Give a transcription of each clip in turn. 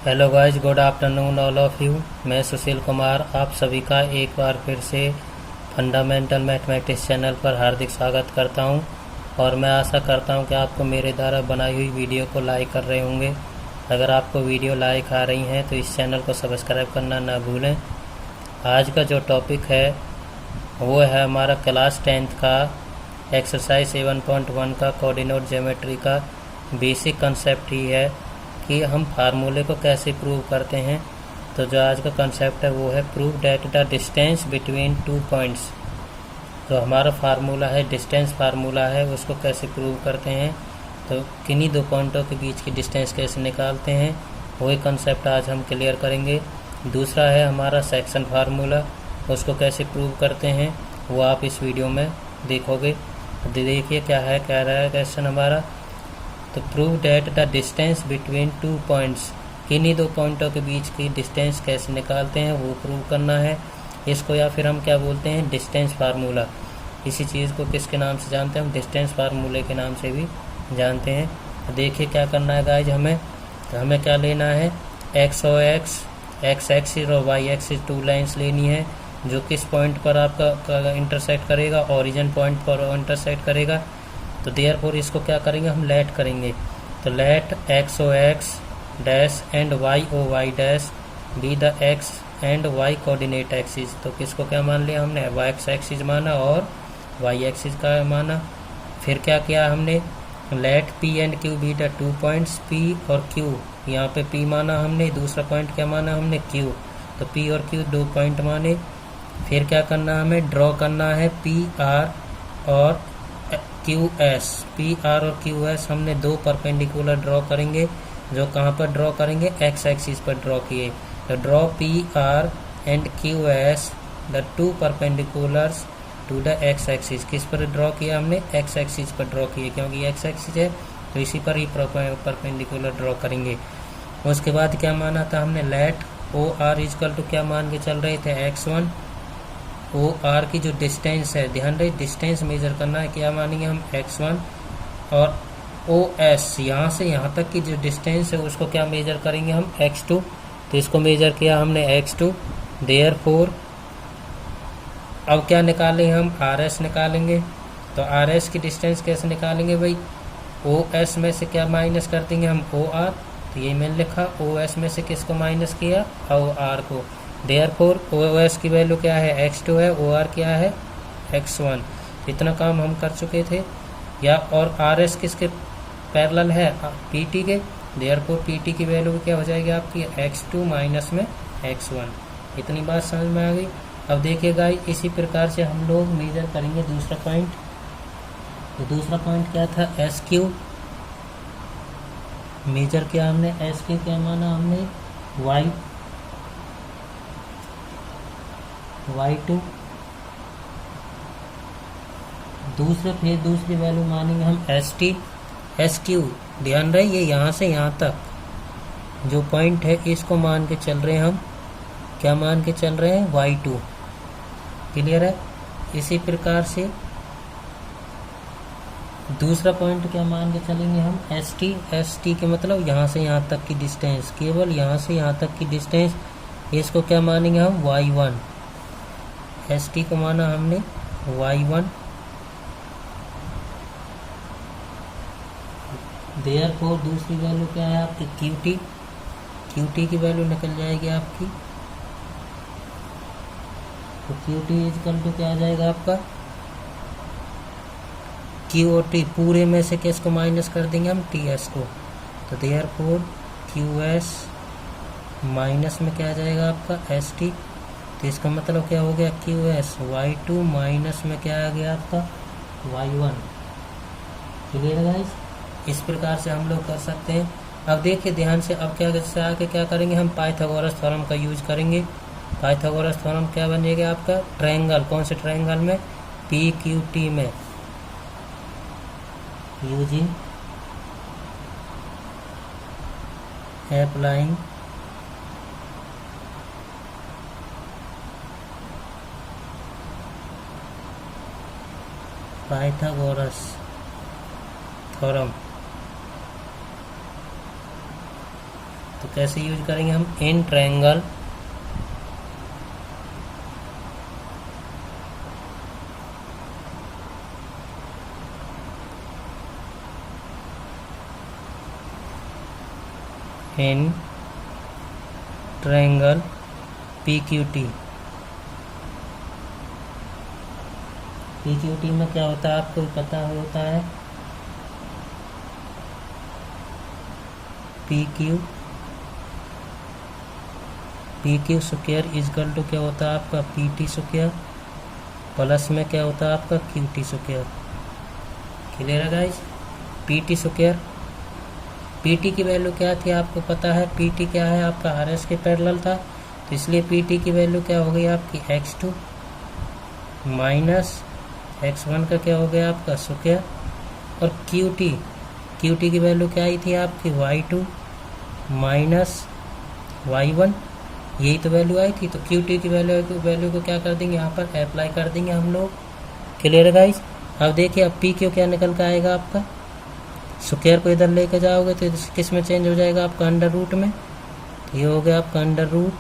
Hello guys, good afternoon all of you. मैं सुशील कुमार आप सभी का एक बार फिर से फंडामेंटल मैथमेटिक्स चैनल पर हार्दिक स्वागत करता हूं और मैं आशा करता हूं कि आपको मेरे द्वारा बनाई हुई वीडियो को लाइक कर रहे होंगे। अगर आपको वीडियो लाइक आ रही हैं तो इस चैनल को सब्सक्राइब करना ना भूलें। आज का जो टॉपिक है वो है हमारा क्लास 10th का एक्सरसाइज 7.1 का कोऑर्डिनेट ज्योमेट्री का बेसिक कंसेप्ट ही है कि हम फार्मूले को कैसे प्रूव करते हैं। तो जो आज का कंसेप्ट है वो है prove that the distance between two points. तो हमारा फार्मूला है, डिस्टेंस फार्मूला है, उसको कैसे प्रूव करते हैं, तो किन्हीं दो पॉइंटों के बीच की डिस्टेंस कैसे निकालते हैं, वही कंसेप्ट आज हम क्लियर करेंगे। दूसरा है हमारा सेक्शन फार्मूला, उसको कैसे प्रूव करते हैं वो आप इस वीडियो में देखोगे। देखिए क्या है, कह रहा है क्वेश्चन हमारा, तो prove that the distance between two points, किन्हीं दो पॉइंटों के बीच की डिस्टेंस कैसे निकालते हैं वो प्रूव करना है इसको, या फिर हम क्या बोलते हैं, डिस्टेंस फार्मूला। इसी चीज़ को किसके नाम से जानते हैं हम, डिस्टेंस फार्मूले के नाम से भी जानते हैं। तो देखिए क्या करना है गाइज हमें, तो हमें क्या लेना है, एक्स और एक्स एक्सिस और वाई एक्सिस टू लाइन्स लेनी है जो किस पॉइंट पर आपका इंटरसेक्ट करेगा, ओरिजिन पॉइंट पर इंटरसेक्ट करेगा। तो देयरफॉर इसको क्या करेंगे हम, लेट करेंगे। तो let X O X dash and Y O Y dash be the X and Y coordinate axis. तो किसको क्या मान लिया हमने, वाई एक्स एक्सिस माना और वाई एक्सिस का माना। फिर क्या किया हमने, let P and Q be the two points P और क्यू, यहाँ पे पी माना हमने, दूसरा पॉइंट क्या माना हमने, क्यू। तो पी और क्यू दो पॉइंट माने। फिर क्या करना हमें, ड्रॉ करना है पी आर और क्यू एस। पी आर और क्यू एस हमने दो परपेंडिकुलर ड्रॉ करेंगे, जो कहाँ पर ड्रॉ करेंगे, एक्स एक्सिस पर ड्रॉ किए। तो draw P R and Q S the two perpendiculars to the x axis. किस पर ड्रॉ किया हमने, एक्स एक्सिस पर ड्रॉ किए, क्योंकि एक्स एक्सिस है तो इसी पर ही परपेंडिकुलर ड्रॉ करेंगे। उसके बाद क्या माना था हमने, let O R equal to क्या मान के चल रहे थे, x1। ओ आर की जो डिस्टेंस है, ध्यान रहे डिस्टेंस मेजर करना है, क्या मानेंगे हम, x1। और ओ एस यहाँ से यहाँ तक की जो डिस्टेंस है उसको क्या मेजर करेंगे हम, x2। तो इसको मेजर किया हमने x2। देयरफॉर अब क्या निकालेंगे हम, RS निकालेंगे। तो RS की डिस्टेंस कैसे निकालेंगे भाई, OS में से क्या माइनस कर देंगे हम, OR। तो ये मैंने लिखा, OS में से किसको माइनस किया, OR को। देयरफॉर OS की वैल्यू क्या है, x2 है, OR क्या है, x1। इतना काम हम कर चुके थे। या और RS किसके पैरेलल है, PT के। देयरफॉर PT की वैल्यू क्या हो जाएगी आपकी, x2 माइनस में x1। इतनी बात समझ में आ गई। अब देखिएगा इसी प्रकार से हम लोग मेजर करेंगे दूसरा पॉइंट। तो दूसरा पॉइंट क्या था, SQ। मेजर किया हमने, SQ क्या माना हमने, y2। फिर दूसरी वैल्यू मानेंगे हम ST। SQ ध्यान रहे, ये यहाँ से यहाँ तक जो पॉइंट है इसको मान के चल रहे हैं हम, क्या मान के चल रहे हैं, y2। क्लियर है। इसी प्रकार से दूसरा पॉइंट क्या मान के चलेंगे हम, ST के मतलब यहाँ से यहाँ तक की डिस्टेंस, केवल यहाँ से यहाँ तक की डिस्टेंस, इसको क्या मानेंगे हम, y1। ST को माना हमने y1। देयरफॉर दूसरी वैल्यू क्या है आपकी, QT की वैल्यू निकल जाएगी आपकी। तो QT इजकल टू क्या आ जाएगा आपका, QT पूरे में से किसको माइनस कर देंगे हम, TS को। तो देयरफॉर QS माइनस में क्या आ जाएगा आपका, ST। तो इसका मतलब क्या हो गया, QS y2 माइनस में क्या आ गया आपका, y1। क्लियर है गाइस। इस प्रकार से हम लोग कर सकते हैं। अब देखिए ध्यान से, अब क्या से आके क्या करेंगे हम, पाइथागोरस थ्योरम का यूज करेंगे। पाइथागोरस थ्योरम क्या बनेगा आपका, ट्रायंगल, कौन से ट्रायंगल में, PQT में, यूजिंग अप्लाइंग पाइथागोरस थ्योरम। तो कैसे यूज करेंगे हम, in triangle in triangle PQT। PQT में क्या होता है आपको पता होता है, PQ स्क्वायर इजकल टू क्या होता है आपका PT स्क्वायर प्लस में क्या होता है आपका QT स्क्वायर। क्लियर है गाइस। PT स्क्वायर, PT की वैल्यू क्या थी आपको पता है, PT क्या है आपका RS के पैरेलल था, तो इसलिए PT की वैल्यू क्या हो गई आपकी x2 माइनस x1 का क्या हो गया आपका स्क्वायर, और QT की वैल्यू क्या आई थी आपकी y2 माइनस y1, यही तो वैल्यू आई थी। तो QT की वैल्यू को क्या कर देंगे यहाँ पर अप्लाई कर देंगे हम लोग। क्लियर है गाइस। अब देखिए अब PQ क्या निकल कर आएगा आपका, स्क्वायर को इधर लेके जाओगे तो किस में चेंज हो जाएगा आपका अंडर रूट में, तो ये हो गया आपका under root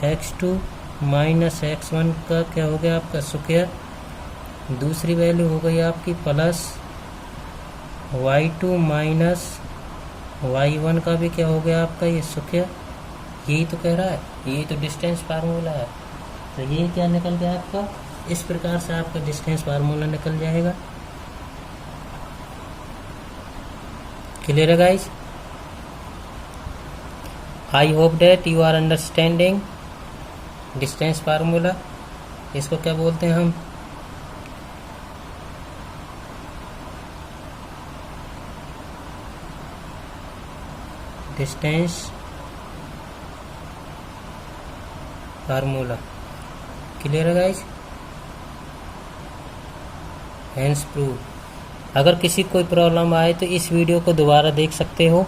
x2 minus x1 का क्या हो गया आपका स्क्वायर, दूसरी वैल्यू हो गई आपकी प्लस y2 माइनस y1 का भी क्या हो गया आपका ये स्क्वायर, यही तो कह रहा है, यही तो डिस्टेंस फार्मूला है। तो ये क्या निकल गया आपका, इस प्रकार से आपका डिस्टेंस फार्मूला निकल जाएगा। क्लियर है guys. I hope that you are understanding distance formula. इसको क्या बोलते हैं हम, डिस्टेंस फार्मूला। क्लियर है गाइस। Hence prove. अगर किसी कोई प्रॉब्लम आए तो इस वीडियो को दोबारा देख सकते हो।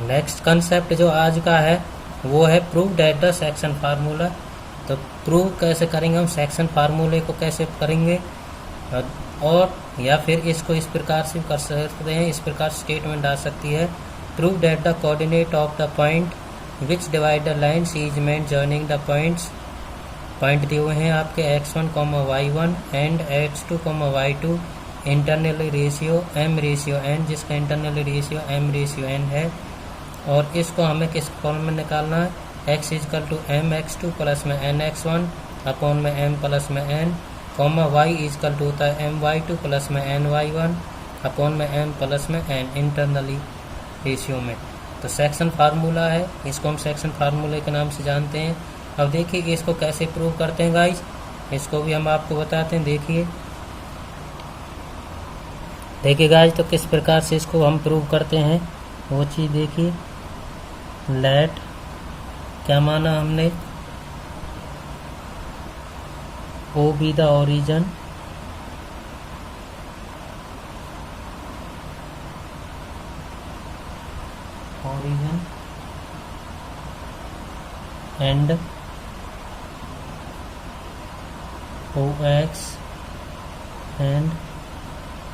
नेक्स्ट कंसेप्ट जो आज का है वो है prove that the section formula. तो प्रूव कैसे करेंगे हम, सेक्शन फार्मूले को कैसे करेंगे, और या फिर इसको इस प्रकार से कर सकते हैं, इस प्रकार स्टेटमेंट आ सकती है, prove that the coordinate of the point which divide the lines is meant joining the points. Point दिए हुए हैं आपके x1, y1 and x2, y2 internal ratio m/n, जिसका इंटरनल रेशियो m/n है, और इसको हमें किस फॉर्म में निकालना है, x is equal to mx2 plus में nx1 अपॉन में m प्लस में n, y इजकल टू होता है my2 प्लस में ny1 अपॉन में m प्लस में n इंटरनली रेशियो में। तो सेक्शन फार्मूला है, इसको हम सेक्शन फार्मूले के नाम से जानते हैं। अब देखिए कि इसको कैसे प्रूव करते हैं गाइस, इसको भी हम आपको बताते हैं। देखिए गाइस, तो किस प्रकार से इसको हम प्रूव करते हैं वो चीज़ देखिए। लेट क्या माना हमने, O be the origin and OX and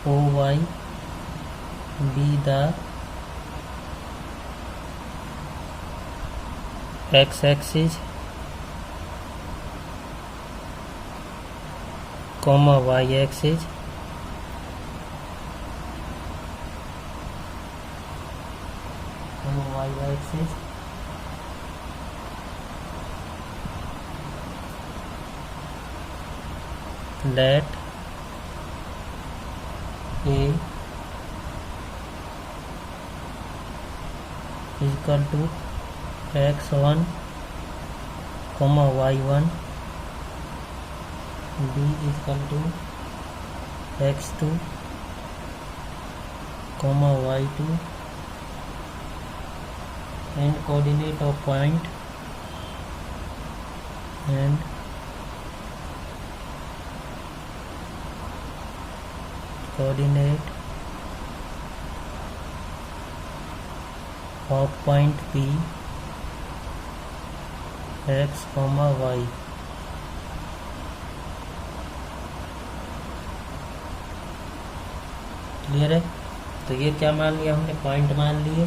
OY be the x-axis, y-axis, y-axis, let A is equal to x1, y1, B is equal to x2, y2, and coordinate of point and coordinate of point P x, y। Clear है। तो ये क्या मान लिया हमने, point मान लिए।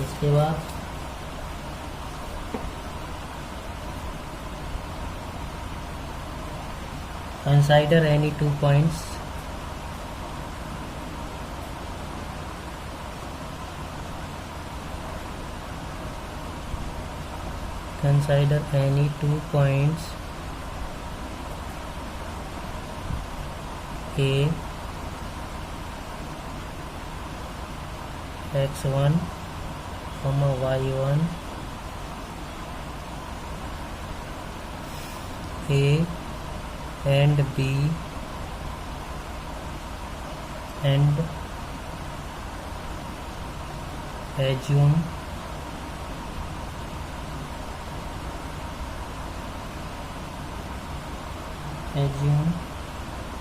इसके बाद consider any 2 points consider any 2 points A x1 y1 A and B and assume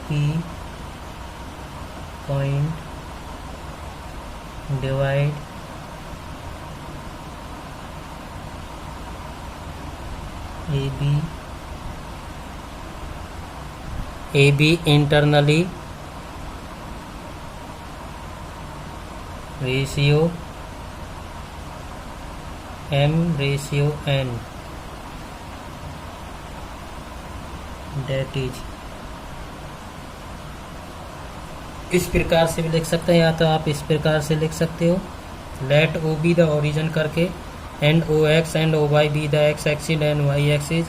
P point divide AB internally ratio M/N, that is, इस प्रकार से भी लिख सकते हैं, या तो आप इस प्रकार से लिख सकते हो, let O be the origin करके and OX and OY be the x axis and y axis,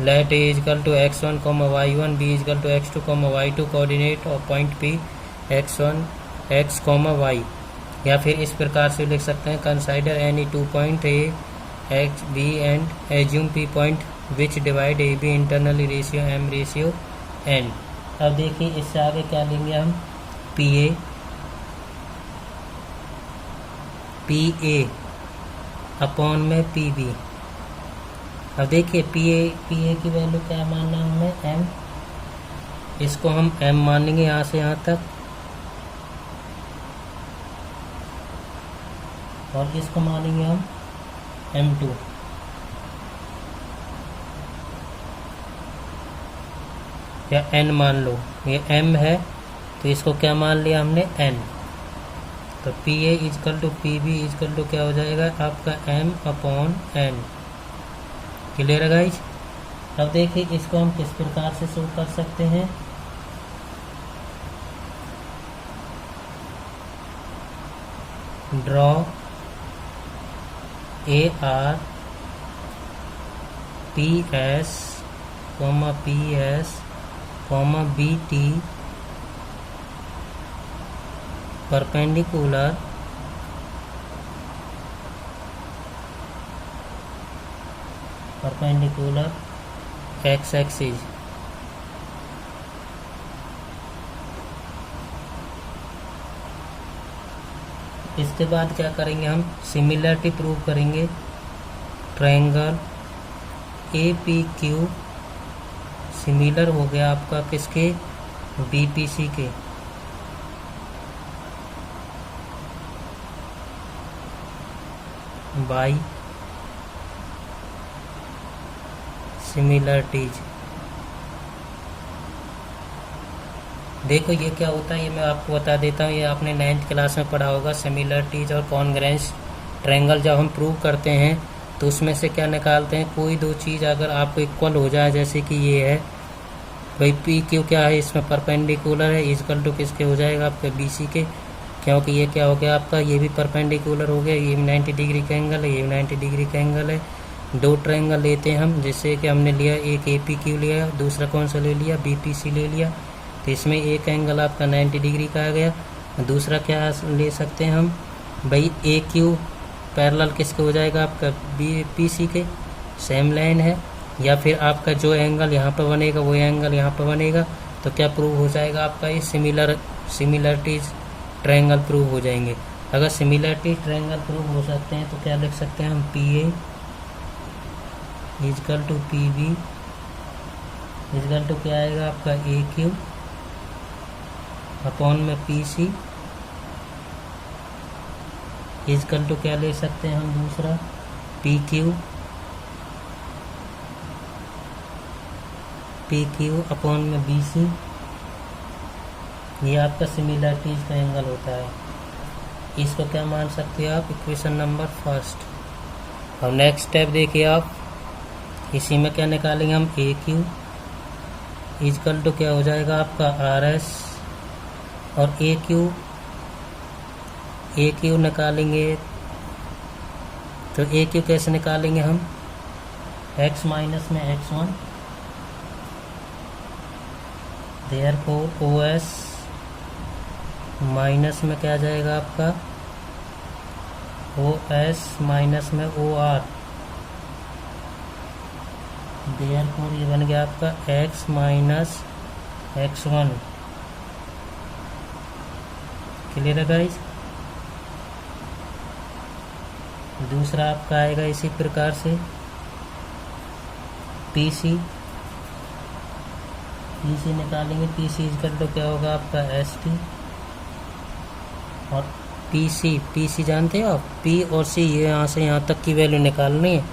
let A equal to x1, y1, B equal to x2, y2 coordinate और point P x1, x, y। या फिर इस प्रकार से लिख सकते हैं, consider any 2 point A x B and assume P point which divide AB internally ratio M/N। अब देखिए इससे आगे क्या लेंगे हम, PA अपॉन में PB। अब देखिए PA की वैल्यू क्या मानना है हमें, M, इसको हम M मानेंगे यहाँ से यहाँ तक, और इसको मानेंगे हम M2। या N मान लो, ये M है तो इसको क्या मान लिया हमने, N। तो PA equal to PB equal to क्या हो जाएगा आपका M/N। क्लियर है गाइज। अब देखिए इसको हम किस प्रकार से शो कर सकते हैं, draw AR PS, BT perpendicular x axis। इसके बाद क्या करेंगे हम, सिमिलरिटी प्रूव करेंगे, ट्रायंगल APQ सिमिलर हो गया आपका किसके, BPC के। By similarities. देखो ये क्या होता है, ये मैं आपको बता देता हूँ, ये आपने 9th क्लास में पढ़ा होगा। सिमिलरिटीज और कॉन्ग्रेंस ट्रायंगल जब हम प्रूव करते हैं तो उसमें से क्या निकालते हैं, कोई दो चीज़ अगर आपको इक्वल हो जाए, जैसे कि ये है भाई PQ क्या है, इसमें परपेंडिकुलर है, इजकल टू किसके हो जाएगा आपके BC के, क्योंकि ये क्या हो गया आपका, ये भी परपेंडिकुलर हो गया, ये भी 90 डिग्री का एंगल है, ये भी 90 डिग्री का एंगल है। दो ट्रायंगल लेते हैं हम, जैसे कि हमने लिया एक APQ लिया, दूसरा कौन सा ले लिया, BPC ले लिया। तो इसमें एक एंगल आपका 90 डिग्री का आ गया, दूसरा क्या ले सकते हैं हम भाई, AQ पैरेलल किसके हो जाएगा आपका, BPC के, सेम लाइन है। या फिर आपका जो एंगल यहाँ पर बनेगा वो एंगल यहाँ पर बनेगा, तो क्या प्रूव हो जाएगा आपका, ये सिमिलरिटीज ट्रायंगल प्रूव हो जाएंगे। अगर सिमिलरिटी ट्रायंगल प्रूव हो सकते हैं तो क्या लिख सकते हैं हम, PA equal to PB equal to क्या आएगा आपका, AQ अपॉन में PC इजकल टू क्या ले सकते हैं हम, दूसरा PQ अपॉन में BC ये आपका सिमिलरिटीज का एंगल होता है। इसको क्या मान सकते हो आप, इक्वेशन नंबर फर्स्ट। और नेक्स्ट स्टेप देखिए आप, इसी में क्या निकालेंगे हम, ए क्यू इजकल टू क्या हो जाएगा आपका आर एस, और ए क्यू निकालेंगे तो ए क्यू कैसे निकालेंगे हम, x माइनस में x1, therefore O S minus में क्या आ जाएगा आपका ओ एस माइनस में ओ आर, देयरफॉर ये बन गया आपका x माइनस x1। क्लियर है गाइस। दूसरा आपका आएगा इसी प्रकार से पीसी निकालेंगे, पीसी इजकल तो क्या होगा आपका एस टी, और पीसी जानते हो आप, पी और सी ये यहाँ से यहाँ तक की वैल्यू निकालनी है,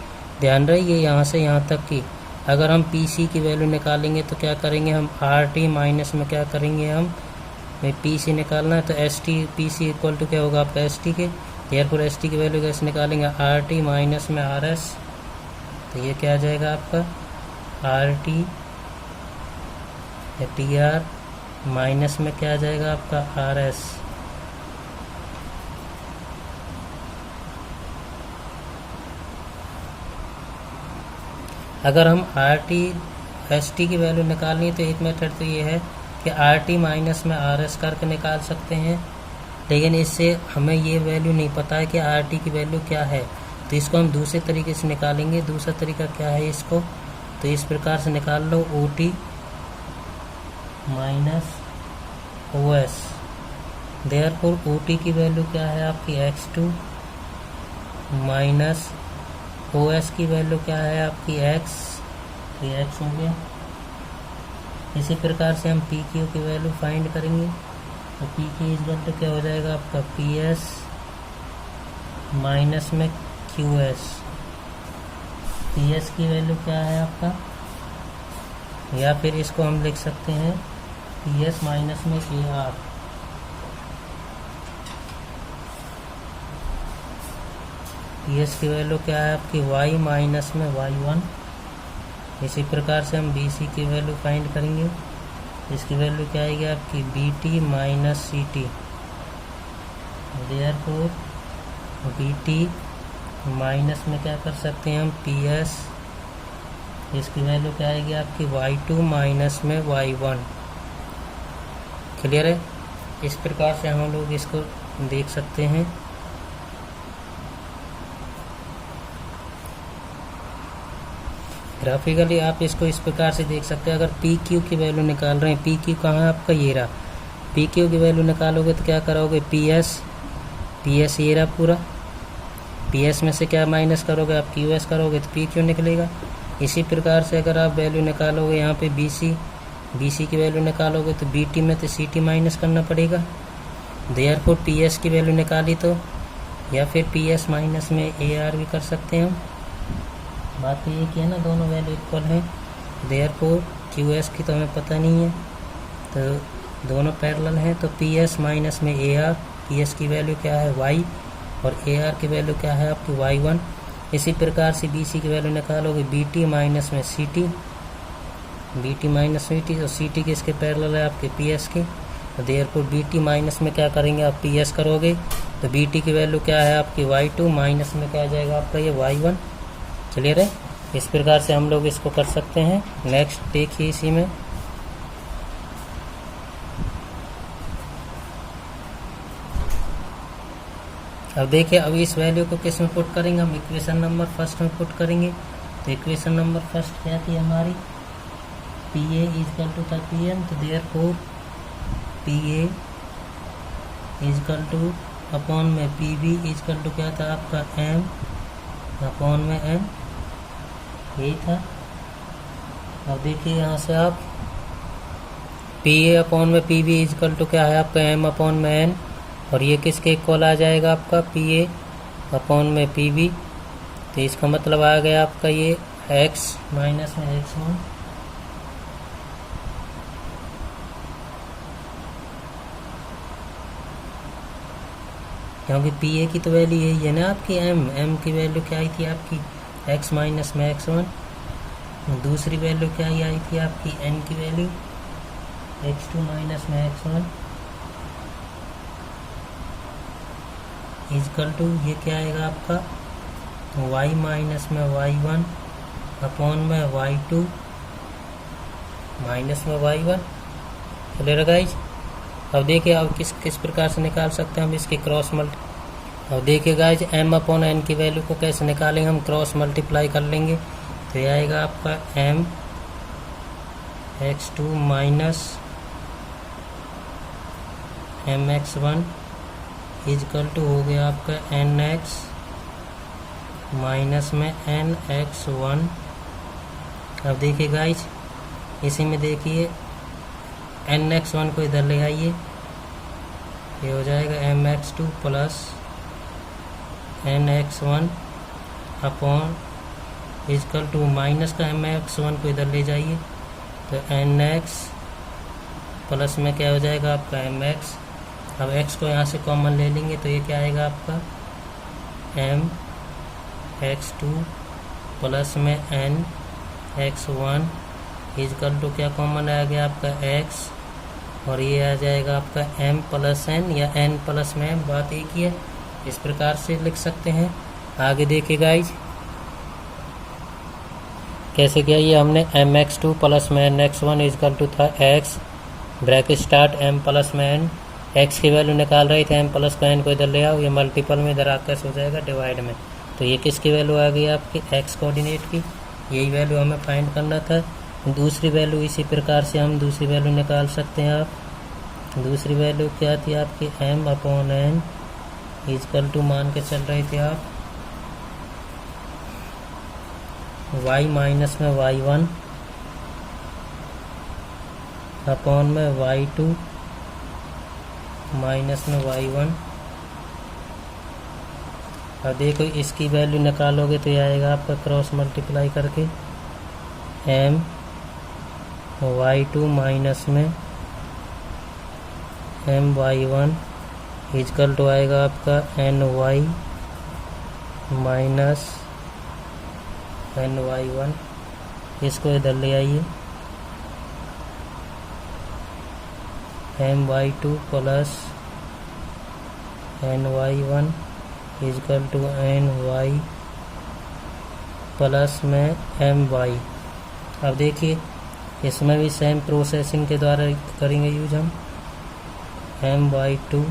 ध्यान रहे ये यहाँ से यहाँ तक की। अगर हम पीसी की वैल्यू निकालेंगे तो क्या करेंगे हम, आर टी माइनस में क्या करेंगे हम, पीसी निकालना है तो S T, PC equal to क्या होगा आपका एस टी के, देयरफॉर एस टी की वैल्यू कैसे निकालेंगे, आर टी माइनस में आर एस, तो ये क्या आ जाएगा आपका आर टी या टी आर माइनस में क्या आ जाएगा आपका आर एस। अगर हम आर टी एस टी की वैल्यू निकालनी है तो एक मेथड तो ये है कि आर टी माइनस में आर एस करके निकाल सकते हैं, लेकिन इससे हमें ये वैल्यू नहीं पता है कि आर टी की वैल्यू क्या है, तो इसको हम दूसरे तरीके से निकालेंगे। दूसरा तरीका क्या है इसको, तो इस प्रकार से निकाल लो, O T minus O S, therefore O T की वैल्यू क्या है आपकी x2 माइनस ओ एस की वैल्यू क्या है आपकी x, ये x हो गया। इसी प्रकार से हम पी क्यू की वैल्यू फाइंड करेंगे, तो पी क्यू इजकल तो क्या हो जाएगा आपका पी एस माइनस में क्यू एस, पी एस की वैल्यू क्या है आपका, या फिर इसको हम लिख सकते हैं पी एस माइनस में ए आर, पी एस की वैल्यू क्या है आपकी y माइनस में y1। इसी प्रकार से हम बी सी की वैल्यू फाइंड करेंगे, इसकी वैल्यू क्या आएगी आपकी B T minus C T, therefore B T minus में क्या कर सकते हैं हम पी एस, इसकी वैल्यू क्या आएगी आपकी y2 माइनस में y1। क्लियर है। इस प्रकार से हम लोग इसको देख सकते हैं। ग्राफिकली आप इसको इस प्रकार से देख सकते हैं। अगर पी क्यू की वैल्यू निकाल रहे हैं, पी क्यू कहाँ है आपका, ये रहा, पी क्यू की वैल्यू निकालोगे तो क्या करोगे, पी एस ये रहा पूरा, पी एस में से क्या माइनस करोगे आप, क्यू एस करोगे तो पी क्यू निकलेगा। इसी प्रकार से अगर आप वैल्यू निकालोगे यहाँ पे बी सी की वैल्यू निकालोगे तो बी टी में तो सी टी माइनस करना पड़ेगा, देयरफॉर पी एस की वैल्यू निकाली तो, या फिर पी एस माइनस में ए आर भी कर सकते हैं हम। बात तो ये कि है ना, दोनों वैल्यू इक्वल हैं, देयरफॉर क्यू एस की तो हमें पता नहीं है, तो दोनों पैरेलल हैं, तो पी एस माइनस में ए आर, पी एस की वैल्यू क्या है वाई, और ए आर की वैल्यू क्या है आपकी y1। इसी प्रकार से बी सी की वैल्यू निकालोगे बी टी माइनस में C T, B T minus C T, और सी टी किसके पैरेलल है आपके पी एस के, तो देयरफॉर बी टी माइनस में क्या करेंगे आप पी एस करोगे, तो बी टी की वैल्यू क्या है आपकी y2 माइनस में क्या आ जाएगा आपका ये y1। क्लियर है। इस प्रकार से हम लोग इसको कर सकते हैं। नेक्स्ट देखिए इसी में, अब देखिए अब इस वैल्यू को किस में पुट करेंगे, हम इक्वेशन नंबर फर्स्ट में पुट करेंगे। तो इक्वेशन नंबर फर्स्ट क्या थी हमारी, पी ए इजकल टू था पी एम, तो therefore P A equal to upon में पी बी इजकल टू क्या था आपका एम अपॉन में एम, यही था। अब देखिए यहाँ से आप पी ए अपॉन में पी बी इजकल टू क्या है आपका एम अपॉन में एन, और ये किसके इक्वल आ जाएगा आपका पी ए अपॉन में पी बी, तो इसका मतलब आ गया आपका ये x माइनस में x1 क्योंकि पी ए की तो वैल्यू यही है ना आपकी एम की वैल्यू क्या आई थी आपकी एक्स माइनस में x1, दूसरी वैल्यू क्या आई थी आपकी एन की वैल्यू x2 माइनस में x1 इजकल टू ये क्या आएगा आपका y माइनस में y1 अपॉन में y2 माइनस में y1। चलेगा गाइज। अब देखिए अब किस प्रकार से निकाल सकते हैं हम इसकी क्रॉस मल्टी। अब देखिए गाइज m अपॉन n की वैल्यू को कैसे निकालेंगे, हम क्रॉस मल्टीप्लाई कर लेंगे तो ये आएगा आपका m x2 minus mx1 is equal to हो गया आपका nx माइनस में nx1। अब देखिए गाइज इसी में देखिए nx1 को इधर ले आइए, ये हो जाएगा mx2 plus nx1 upon equal to minus का mx1 को इधर ले जाइए तो nx प्लस में क्या हो जाएगा आपका mx। अब x को यहाँ से कॉमन ले लेंगे तो ये क्या आएगा आपका mx2 प्लस में nx1 इजकल टू क्या कॉमन आ गया आपका x और ये आ जाएगा आपका m प्लस n या n प्लस में m, बात एक ही है। इस प्रकार से लिख सकते हैं। आगे देखिए गाइज कैसे किया, ये हमने mx2 प्लस में nx1 इजकल टू था x bracket start m plus में n, x की वैल्यू निकाल रहे थे m प्लस का n को इधर ले आओ, ये मल्टीपल में इधर आकर हो जाएगा डिवाइड में, तो ये किसकी वैल्यू आ गई आपकी x कोऑर्डिनेट की, यही वैल्यू हमें फाइंड करना था। दूसरी वैल्यू इसी प्रकार से हम दूसरी वैल्यू निकाल सकते हैं। आप दूसरी वैल्यू क्या थी आपकी m upon n equal to मान के चल रहे थे आप y माइनस में y1 अपॉन में y2 माइनस में y1। अब देखो इसकी वैल्यू निकालोगे तो ये आएगा आपका क्रॉस मल्टीप्लाई करके m y2 माइनस में m y1 इजकल टू आएगा आपका ny माइनस ny1। इसको इधर ले आइए my2 plus ny1 equal to ny plus में my। अब देखिए इसमें भी सेम प्रोसेसिंग के द्वारा करेंगे यूज हम my2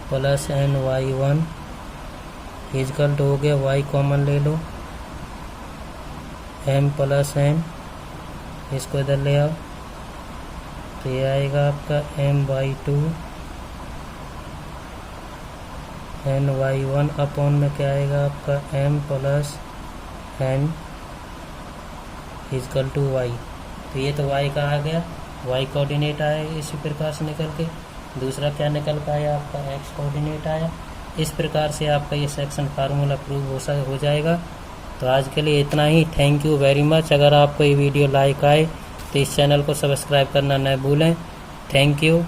plus ny1 equal to हो गया y कॉमन ले लो m प्लस n, इसको इधर ले आओ तो ये आएगा आपका m/2 ny1 अपॉन में क्या आएगा आपका m plus n equal to y। तो ये तो y का आ गया, y कोऑर्डिनेट आया इसी प्रकार से निकल के। दूसरा क्या निकल पाया आपका x कोऑर्डिनेट आया। इस प्रकार से आपका ये सेक्शन फार्मूला प्रूव हो जाएगा। तो आज के लिए इतना ही। Thank you very much. अगर आपको ये वीडियो लाइक आए तो इस चैनल को सब्सक्राइब करना न भूलें। Thank you.